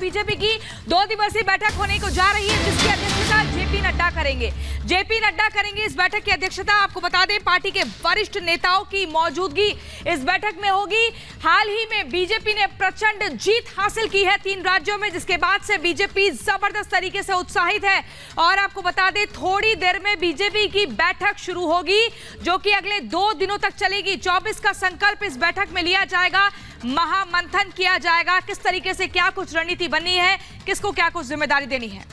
BJP की 2 दिवसीय बैठक होने को जा रही है, जिसकी अध्यक्षता जेपी नड्डा करेंगे। जेपी नड्डा करेंगे इस बैठक की अध्यक्षता। आपको बता दें, पार्टी के वरिष्ठ नेताओं की मौजूदगी इस बैठक में होगी। हाल ही में बीजेपी ने प्रचंड जीत हासिल की है 3 राज्यों में, जिसके बाद से बीजेपी जबरदस्त तरीके से उत्साहित है। और आपको बता दें, थोड़ी देर में बीजेपी की बैठक शुरू होगी, जो कि अगले 2 दिनों तक चलेगी। 24 का संकल्प इस बैठक में लिया जाएगा, महामंथन किया जाएगा, किस तरीके से क्या कुछ रणनीति बननी है, किसको क्या कुछ जिम्मेदारी देनी है।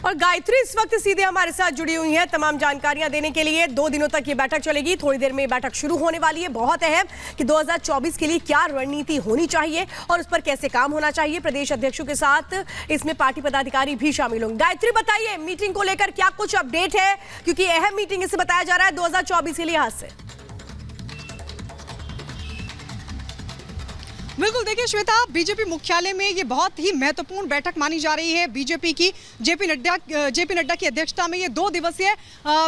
और गायत्री इस वक्त सीधे हमारे साथ जुड़ी हुई हैं तमाम जानकारियां देने के लिए। 2 दिनों तक ये बैठक चलेगी, थोड़ी देर में ये बैठक शुरू होने वाली है। बहुत अहम कि 2024 के लिए क्या रणनीति होनी चाहिए और उस पर कैसे काम होना चाहिए। प्रदेश अध्यक्षों के साथ इसमें पार्टी पदाधिकारी भी शामिल होंगे। गायत्री, बताइए मीटिंग को लेकर क्या कुछ अपडेट है, क्योंकि अहम मीटिंग इसे बताया जा रहा है 2024 के लिहाज से। बिल्कुल, देखिए श्वेता, बीजेपी मुख्यालय में ये बहुत ही महत्वपूर्ण बैठक मानी जा रही है। बीजेपी की जेपी नड्डा की अध्यक्षता में ये 2 दिवसीय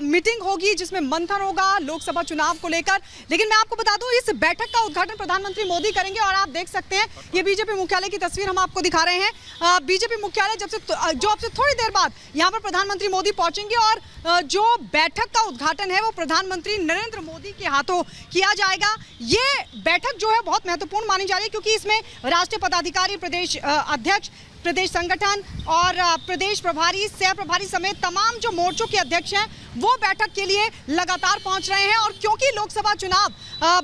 मीटिंग होगी, जिसमें मंथन होगा लोकसभा चुनाव को लेकर। लेकिन मैं आपको बता दूं, इस बैठक का उद्घाटन प्रधानमंत्री मोदी करेंगे। और आप देख सकते हैं, ये बीजेपी मुख्यालय की तस्वीर हम आपको दिखा रहे हैं। बीजेपी मुख्यालय जो अब से थोड़ी देर बाद यहाँ पर प्रधानमंत्री मोदी पहुंचेंगे और जो बैठक का उद्घाटन है वो प्रधानमंत्री नरेंद्र मोदी के हाथों किया जाएगा। ये बैठक जो है बहुत महत्वपूर्ण मानी जा रही है, क्योंकि इसमें राष्ट्रीय पदाधिकारी, प्रदेश अध्यक्ष, प्रदेश संगठन और प्रदेश प्रभारी, सह प्रभारी समेत तमाम जो मोर्चों के अध्यक्ष हैं वो बैठक के लिए लगातार पहुंच रहे हैं। और क्योंकि लोकसभा चुनाव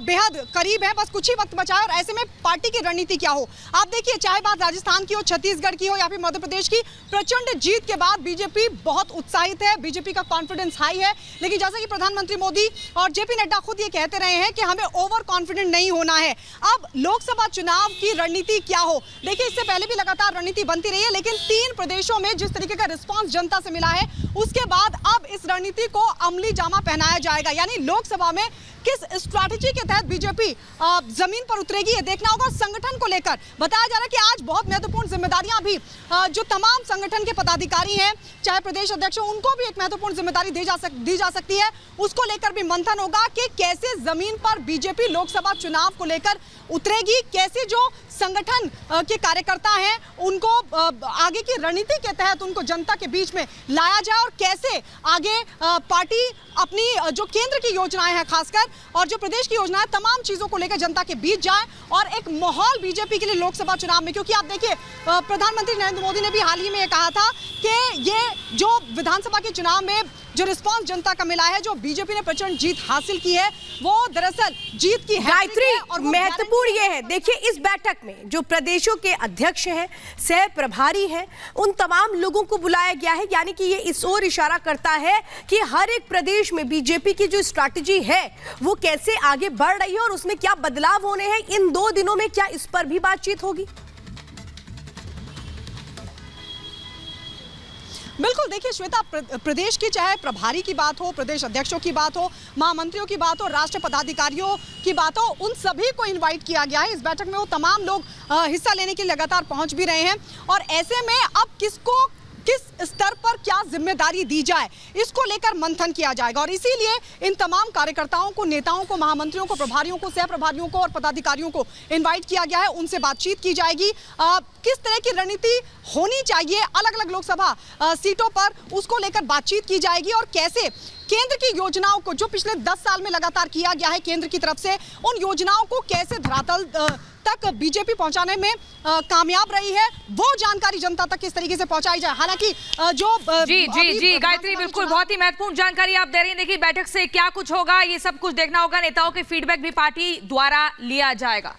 बेहद करीब है, बस कुछ ही वक्त बचा है, और ऐसे में पार्टी की रणनीति क्या हो। आप देखिए, चाहे बात राजस्थान की हो, छत्तीसगढ़ की हो या फिर मध्य प्रदेश की, प्रचंड जीत के बाद बीजेपी बहुत उत्साहित है, बीजेपी का कॉन्फिडेंस हाई है। लेकिन जैसा कि प्रधानमंत्री मोदी और जेपी नड्डा खुद ये कहते रहे हैं कि हमें ओवर कॉन्फिडेंट नहीं होना है। अब लोकसभा चुनाव की रणनीति क्या हो, देखिए इससे पहले भी लगातार रणनीति बनती रही है, लेकिन 3 प्रदेशों में जिस तरीके का रिस्पांस जनता से मिला है, उसके बाद अब इस रणनीति को अमली जामा पहनाया जाएगा। यानी लोकसभा में किस स्ट्रैटेजी के तहत बीजेपी जमीन पर उतरेगी, ये देखना होगा। संगठन को लेकर बताया जा रहा है कि आज बहुत महत्वपूर्ण जिम्मेदारियां भी जो तमाम संगठन के पदाधिकारी हैं, चाहे प्रदेश अध्यक्ष, उनको भी एक महत्वपूर्ण जिम्मेदारी दी जा सकती है। उसको लेकर भी मंथन होगा कि कैसे जमीन पर बीजेपी लोकसभा चुनाव को लेकर उतरेगी, कैसे जो संगठन के कार्यकर्ता हैं उनको आगे की रणनीति के तहत उनको जनता के बीच में लाया जाए, और कैसे आगे पार्टी अपनी जो केंद्र की योजनाएं हैं खासकर, और जो प्रदेश की योजनाएं, तमाम चीजों को लेकर जनता के बीच जाए और एक माहौल बीजेपी के लिए लोकसभा चुनाव में। क्योंकि आप देखिए, प्रधानमंत्री नरेंद्र मोदी ने भी हाल ही में कहा था कि ये जो विधानसभा के चुनाव में जो रिस्पांस जनता का मिला है, जो बीजेपी ने प्रचंड जीत हासिल की है, वो दरअसल जीत की गायत्री, और महत्वपूर्ण ये है, देखिए इस बैठक में जो प्रदेशों के अध्यक्ष हैं, सह प्रभारी हैं, उन तमाम लोगों को बुलाया गया है। यानी कि ये इस ओर इशारा करता है कि हर एक प्रदेश में बीजेपी की जो स्ट्रैटेजी है वो कैसे आगे बढ़ रही है और उसमें क्या बदलाव होने हैं इन 2 दिनों में, क्या इस पर भी बातचीत होगी। बिल्कुल, देखिए श्वेता, प्रदेश की चाहे प्रभारी की बात हो, प्रदेश अध्यक्षों की बात हो, महामंत्रियों की बात हो, राष्ट्रीय पदाधिकारियों की बात हो, उन सभी को इनवाइट किया गया है इस बैठक में। वो तमाम लोग हिस्सा लेने के लिए लगातार पहुंच भी रहे हैं। और ऐसे में अब किसको किस स्तर पर क्या जिम्मेदारी दी जाए, इसको लेकर मंथन किया जाएगा। और इसीलिए इन तमाम कार्यकर्ताओं को, नेताओं को, महामंत्रियों को, प्रभारियों को, सह प्रभारियों को और पदाधिकारियों को इनवाइट किया गया है। उनसे बातचीत की जाएगी, किस तरह की रणनीति होनी चाहिए अलग अलग लोकसभा सीटों पर, उसको लेकर बातचीत की जाएगी। और कैसे केंद्र की योजनाओं को, जो पिछले 10 साल में लगातार किया गया है केंद्र की तरफ से, उन योजनाओं को कैसे धरातल तक बीजेपी पहुंचाने में कामयाब रही है, वो जानकारी जनता तक किस तरीके से पहुंचाई जाए। हालांकि जो जी गायत्री, बिल्कुल बहुत ही महत्वपूर्ण जानकारी आप दे रही हैं। देखिए बैठक से क्या कुछ होगा, ये सब कुछ देखना होगा। नेताओं के फीडबैक भी पार्टी द्वारा लिया जाएगा।